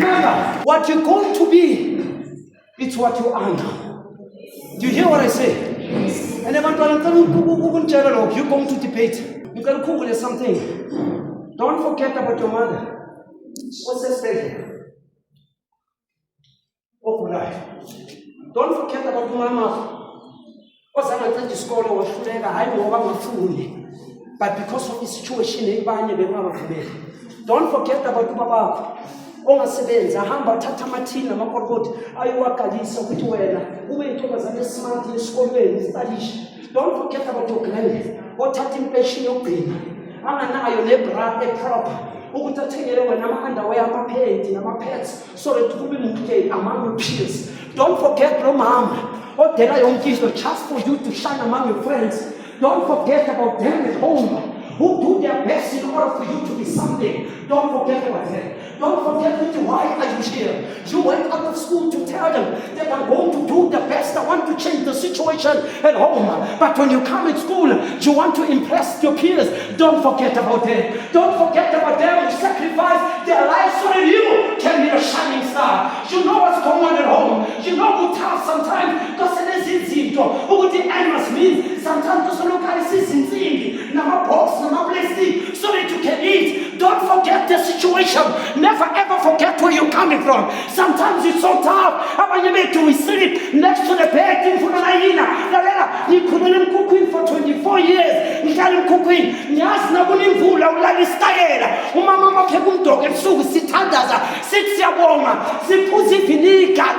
Remember, what you're going to be, it's what you are now. Do you hear what I say? And you're going to debate. You're going to Google something. Don't forget about your mother. What's that saying? Don't forget about your mama. But because of the situation, don't forget about your papa. Ongasebenza hamba thatha amathina amakoroboti ayowagalisa ukuthi wena ube intombazane esmart esikolweni studies. Don't forget about your granny othatha impeshini yokugcina anganayo nebra eproper ukuthi athengele wena ama-underwear amaphenti nama-pads so that kube nomke among peers. Don't forget lo mama odela yonke into just for you to shine among your friends. Don't forget about them at home who do their best in order for you to be something. Don't forget about them. Don't forget why are you here. You went out of school to tell them that I'm going to do the best. I want to change the situation at home. But when you come in school, you want to impress your peers. Don't forget about them. Don't forget about them who sacrifice their lives so that you can be a shining star. You know what's going on at home. You know who tough sometimes. Because it is easy. Who the animals mean. Sometimes just look at this in Nama box, nama plastic, so that you can eat. Don't forget the situation. Never ever forget where you're coming from. Sometimes it's so tough. How you make to sleep next to the bed in front of you couldn't cooking for 24 years. You can't cooking. Yes, no one in Vula, like style. Umama Pegum and Su, Sitandaza, Sitsiaboma, Sipuzi Pinica.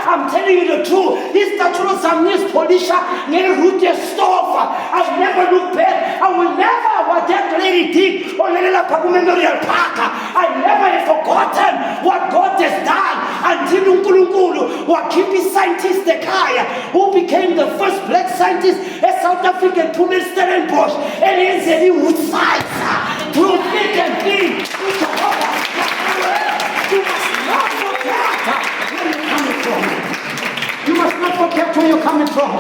I'm telling you the truth. This natural Samis Polisha, near Rutia Stoffa. I've never looked back. I will never what that lady did or Lela Pagumemorial Parker. I never have forgotten what God has done until Nkulunkulu, what keeping scientist the Kaya, who became the first black scientist at South African to Stellenbosch, and he said he would fight through thick and thin. You must not forget where you're coming from. You must not forget where you're coming from.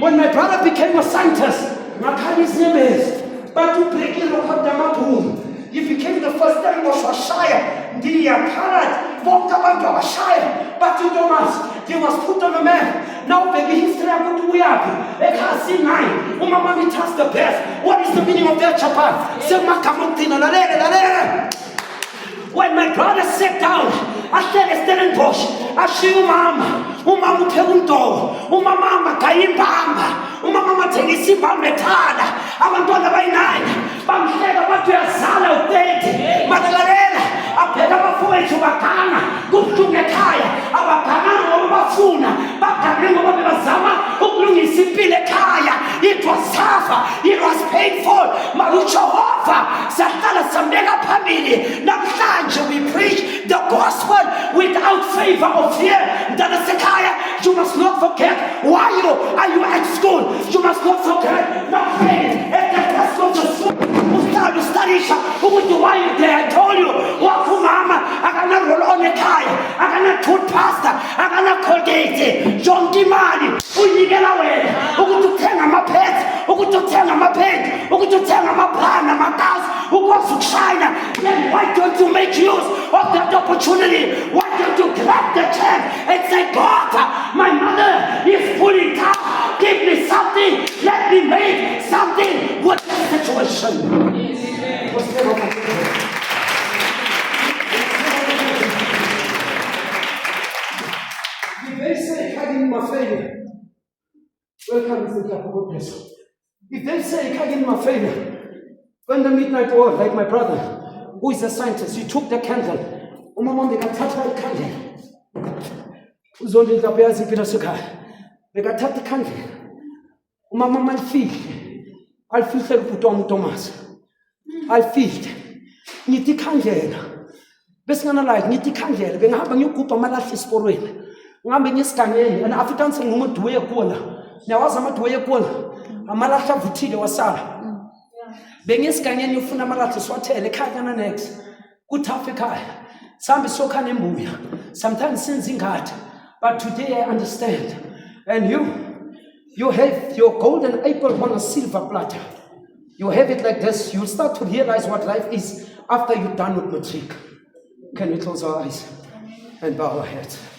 When my brother became a scientist, Makali's name is Batu Breki Rokodamaboom. He became the first Stellenbosch was Shire. The Parat, Vokabanto was Shire. But you don't ask. He was put on a map. Now, baby, history I'm going to be happy. Let us see nine. Umama me task the best. What is the meaning of that chapa? When my brother sat down, I said, Stellenbosch, I see Umama Pegunto, Umama Kaimbamba, Umama Tegisimba Metada, Abandona by nine, Bamshega, what you are Sala, Date, Magdalena, Apega Fuet to Bacana, Guptunekaya, Abacana, Obafuna, Bacana, Zama, Uglumi Sipilekaya. It was tough, it was painful, Marucho Hoffa, Satana Samega family. Now, we preach the gospel without favor or fear. You must not forget why are you at school. You must not forget not praying at the desk of the school. You study why you there. I told you, walk for mama. I cannot roll on the car. I cannot toothpaste. I cannot Colgate. John Dimani. Who you get away? Who go to tell my pets? Who go to tell my pen? Who go to tell my plan? My house? Who goes to China? Then why don't you make use of that opportunity? Why don't you grab the chance and say, God, my mother is pulling down. Give me something. Let me make something. What is the situation? What's the opportunity? If they say, Kagin my failure, welcome to the goodness. If they say, Kagin my failure, when the midnight oil, like my brother, who is a scientist, he took the candle. Umama bekathatha ikhandle. Uzondla phakathi impilo sekhaya. Bekathatha ikhandle. Umama alifihle ubhuti wami uThomas. Alifihle. Ngithi ikhandlela. Besingana like ngithi ikhandlela bengihamba ngiyogubha amalahle esiporweni. Ngihambe ngisigangeni and after dancing ngumuntu weyekola. Nawazi amaduwe yekola. Amalahle avuthile wasala. Bengisigangeni ufuna amalahle siwathele ekhaya next. Kuthafa ekhaya. Sambe sokhana embuya. Sometimes senze ingadi. But today I understand. And you have your golden apple on a silver platter. You have it like this. You'll start to realize what life is after you're done with matric. Can we close our eyes? and bow our heads.